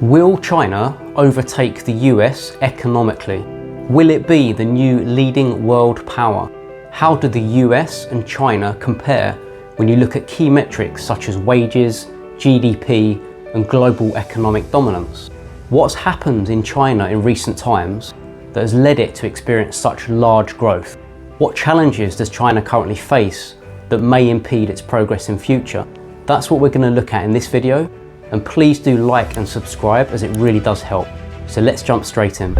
Will China overtake the US economically? Will it be the new leading world power? How do the US and China compare when you look at key metrics such as wages, GDP, and global economic dominance? What's happened in China in recent times that has led it to experience such large growth? What challenges does China currently face that may impede its progress in future? That's what we're going to look at in this video, and please do like and subscribe as it really does help. So let's jump straight in.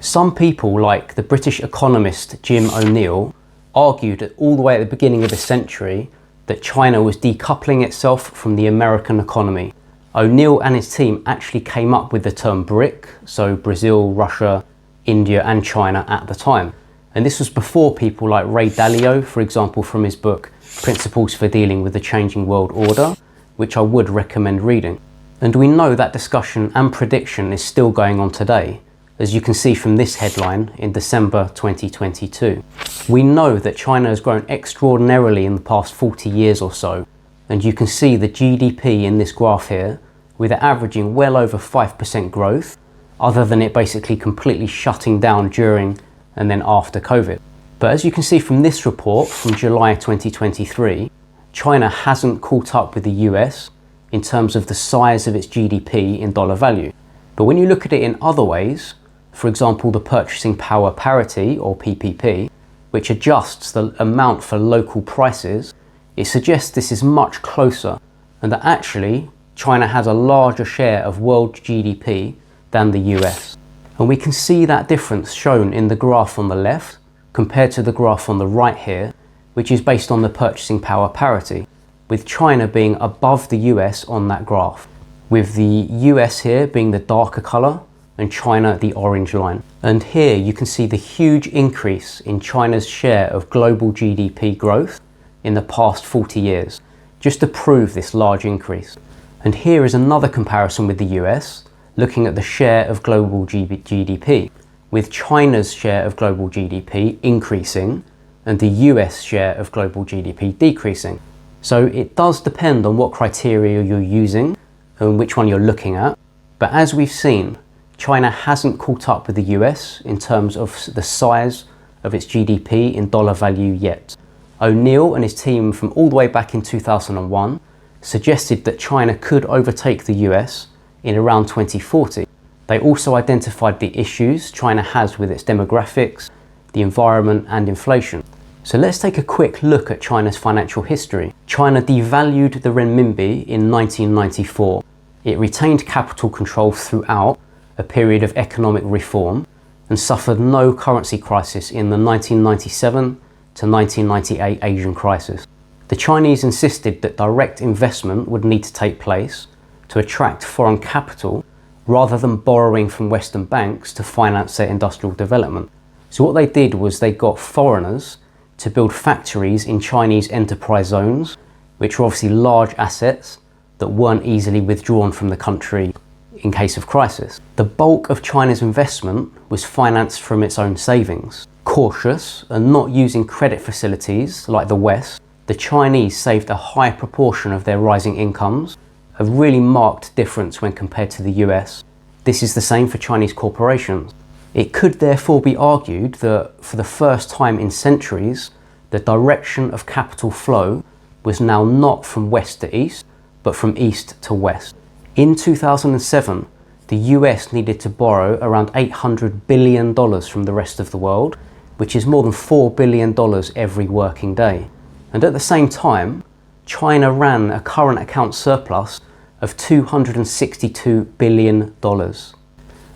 Some people, like the British economist Jim O'Neill, argued all the way at the beginning of the century that China was decoupling itself from the American economy. O'Neill and his team actually came up with the term BRIC, so Brazil, Russia, India and China at the time. And this was before people like Ray Dalio, for example, from his book Principles for Dealing with the Changing World Order, which I would recommend reading. And we know that discussion and prediction is still going on today, as you can see from this headline in December 2022. We know that China has grown extraordinarily in the past 40 years or so, and you can see the GDP in this graph here, with it averaging well over 5% growth, other than it basically completely shutting down during and then after COVID. But as you can see from this report from July 2023, China hasn't caught up with the US in terms of the size of its GDP in dollar value. But when you look at it in other ways, for example, the purchasing power parity, or PPP, which adjusts the amount for local prices, it suggests this is much closer and that actually China has a larger share of world GDP than the US. And we can see that difference shown in the graph on the left compared to the graph on the right here, which is based on the purchasing power parity, with China being above the US on that graph, with the US here being the darker colour and China the orange line. And here you can see the huge increase in China's share of global GDP growth in the past 40 years, just to prove this large increase. And here is another comparison with the US, looking at the share of global GDP, with China's share of global GDP increasing and the US share of global GDP decreasing. So it does depend on what criteria you're using and which one you're looking at. But as we've seen, China hasn't caught up with the US in terms of the size of its GDP in dollar value yet. O'Neill and his team from all the way back in 2001 suggested that China could overtake the US in around 2040. They also identified the issues China has with its demographics, the environment and inflation. So let's take a quick look at China's financial history. China devalued the renminbi in 1994. It retained capital control throughout a period of economic reform and suffered no currency crisis in the 1997 to 1998 Asian crisis. The Chinese insisted that direct investment would need to take place to attract foreign capital rather than borrowing from Western banks to finance their industrial development. So what they did was they got foreigners to build factories in Chinese enterprise zones, which were obviously large assets that weren't easily withdrawn from the country in case of crisis. The bulk of China's investment was financed from its own savings. Cautious and not using credit facilities like the West, the Chinese saved a high proportion of their rising incomes, a really marked difference when compared to the US. This is the same for Chinese corporations. It could therefore be argued that for the first time in centuries, the direction of capital flow was now not from west to east, but from east to west. In 2007, the US needed to borrow around $800 billion from the rest of the world, which is more than $4 billion every working day. And at the same time, China ran a current account surplus of $262 billion.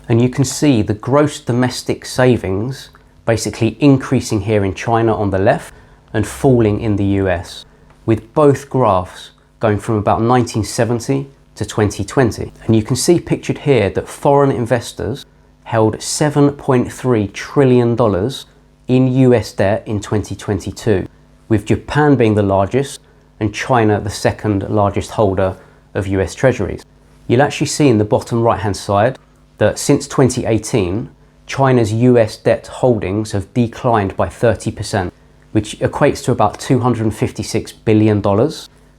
And you can see the gross domestic savings basically increasing here in China on the left and falling in the US, with both graphs going from about 1970 to 2020. And you can see pictured here that foreign investors held $7.3 trillion in US debt in 2022, with Japan being the largest and China the second largest holder of US treasuries. You'll actually see in the bottom right hand side that since 2018, China's US debt holdings have declined by 30%, which equates to about $256 billion,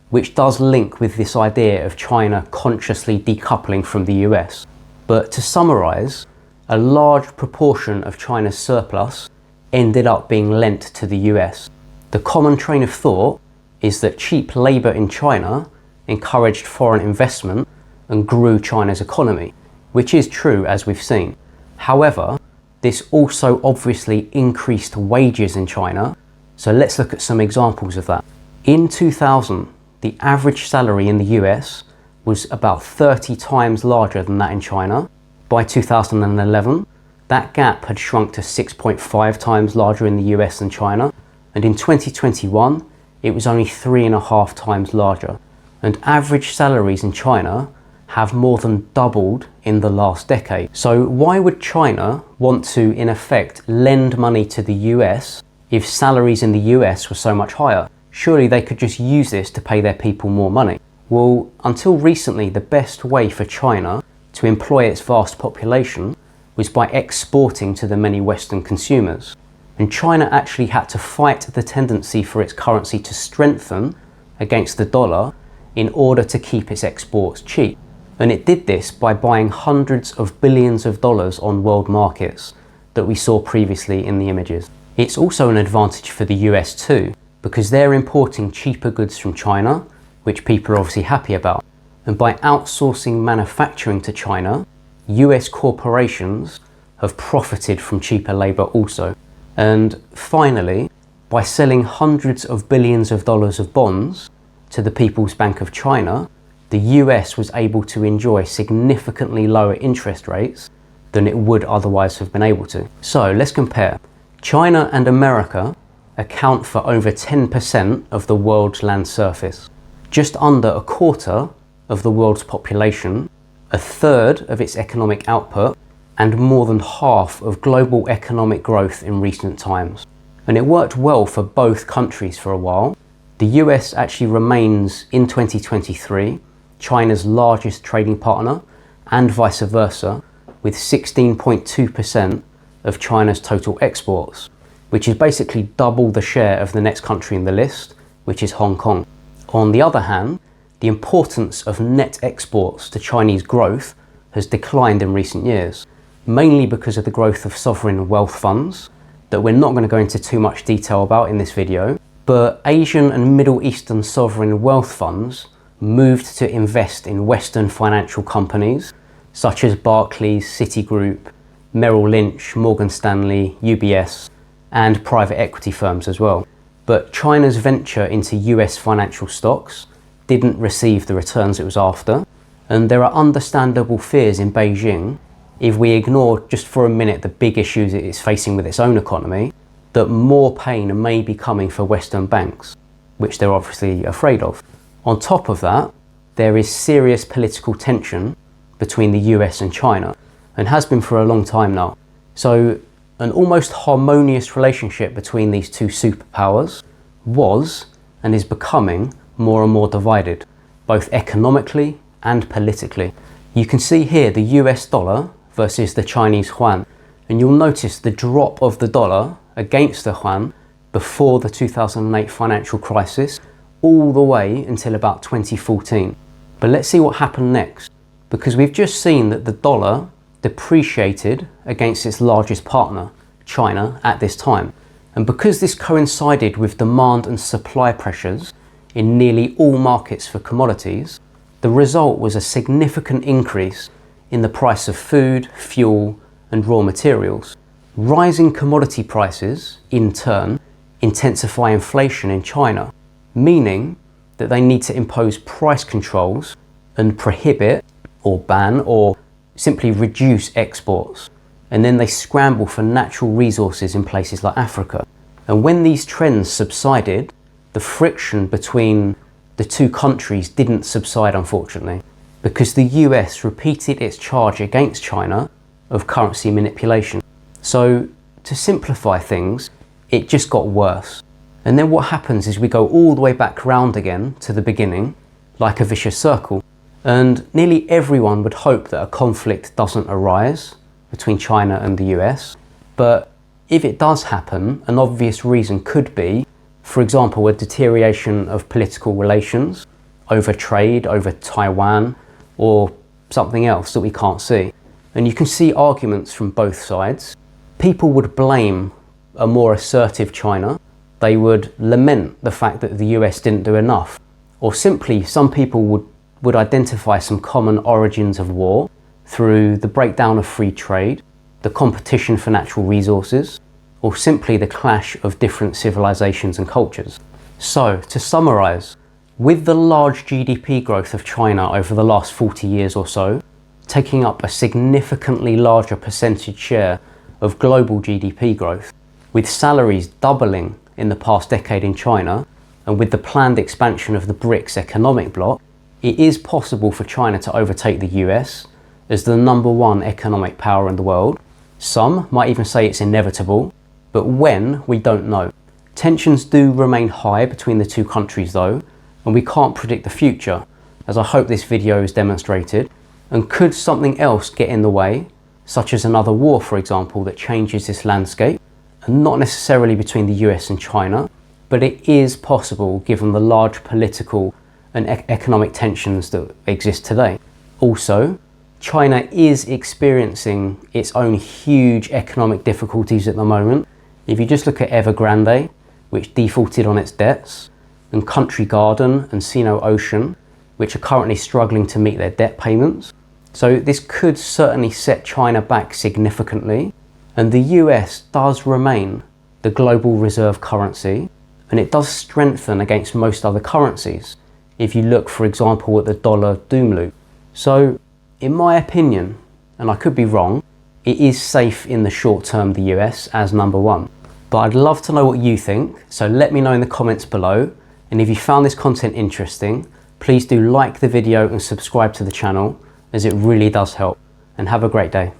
which does link with this idea of China consciously decoupling from the US. But to summarise, a large proportion of China's surplus ended up being lent to the US. The common train of thought is that cheap labour in China encouraged foreign investment and grew China's economy, which is true as we've seen. However, this also obviously increased wages in China, so let's look at some examples of that. In 2000, the average salary in the US was about 30 times larger than that in China. By 2011, that gap had shrunk to 6.5 times larger in the US than China, and in 2021, it was only 3.5 times larger. And average salaries in China have more than doubled in the last decade. So why would China want to, in effect, lend money to the US if salaries in the US were so much higher? Surely they could just use this to pay their people more money. Well, until recently, the best way for China to employ its vast population was by exporting to the many Western consumers. And China actually had to fight the tendency for its currency to strengthen against the dollar in order to keep its exports cheap. And it did this by buying hundreds of billions of dollars on world markets that we saw previously in the images. It's also an advantage for the US too, because they're importing cheaper goods from China, which people are obviously happy about. And by outsourcing manufacturing to China, US corporations have profited from cheaper labour also. And finally, by selling hundreds of billions of dollars of bonds to the People's Bank of China, the US was able to enjoy significantly lower interest rates than it would otherwise have been able to. So let's compare. China and America account for over 10% of the world's land surface, just under a quarter of the world's population, a third of its economic output, and more than half of global economic growth in recent times. And it worked well for both countries for a while. The US actually remains, in 2023, China's largest trading partner, and vice versa, with 16.2% of China's total exports, which is basically double the share of the next country in the list, which is Hong Kong. On the other hand, the importance of net exports to Chinese growth has declined in recent years, mainly because of the growth of sovereign wealth funds that we're not going to go into too much detail about in this video. But Asian and Middle Eastern sovereign wealth funds moved to invest in Western financial companies such as Barclays, Citigroup, Merrill Lynch, Morgan Stanley, UBS, and private equity firms as well. But China's venture into US financial stocks didn't receive the returns it was after, and there are understandable fears in Beijing, if we ignore just for a minute the big issues it is facing with its own economy, that more pain may be coming for Western banks, which they're obviously afraid of. On top of that, there is serious political tension between the US and China, and has been for a long time now. So an almost harmonious relationship between these two superpowers was and is becoming more and more divided, both economically and politically. You can see here the US dollar versus the Chinese yuan, and you'll notice the drop of the dollar against the yuan before the 2008 financial crisis, all the way until about 2014. But let's see what happened next, because we've just seen that the dollar depreciated against its largest partner, China, at this time. And because this coincided with demand and supply pressures in nearly all markets for commodities, the result was a significant increase in the price of food, fuel, and raw materials. Rising commodity prices, in turn, intensify inflation in China, meaning that they need to impose price controls and prohibit or ban or simply reduce exports. And then they scramble for natural resources in places like Africa. And when these trends subsided, the friction between the two countries didn't subside, unfortunately, because the US repeated its charge against China of currency manipulation. So to simplify things, it just got worse. And then what happens is we go all the way back round again to the beginning, like a vicious circle. And nearly everyone would hope that a conflict doesn't arise between China and the US. But If it does happen, an obvious reason could be, for example, a deterioration of political relations, over trade, over Taiwan, or something else that we can't see. And you can see arguments from both sides. People would blame a more assertive China. They would lament the fact that the US didn't do enough. Or simply, some people would identify some common origins of war through the breakdown of free trade, the competition for natural resources, or simply the clash of different civilizations and cultures. So, to summarize, with the large GDP growth of China over the last 40 years or so, taking up a significantly larger percentage share of global GDP growth, with salaries doubling in the past decade in China, and with the planned expansion of the BRICS economic bloc, it is possible for China to overtake the US as the #1 economic power in the world. Some might even say it's inevitable, but when, we don't know. Tensions do remain high between the two countries though, and we can't predict the future, as I hope this video has demonstrated. And could something else get in the way, such as another war for example, that changes this landscape, and not necessarily between the US and China, but it is possible given the large political and economic tensions that exist today. Also, China is experiencing its own huge economic difficulties at the moment. If you just look at Evergrande, which defaulted on its debts, and Country Garden and Sino Ocean, which are currently struggling to meet their debt payments. So this could certainly set China back significantly, and the US does remain the global reserve currency, and it does strengthen against most other currencies, if you look for example at the dollar doom loop. So in my opinion, and I could be wrong, it is safe in the short term, the US as #1. But I'd love to know what you think, so let me know in the comments below. And if you found this content interesting, please do like the video and subscribe to the channel, as it really does help. And have a great day.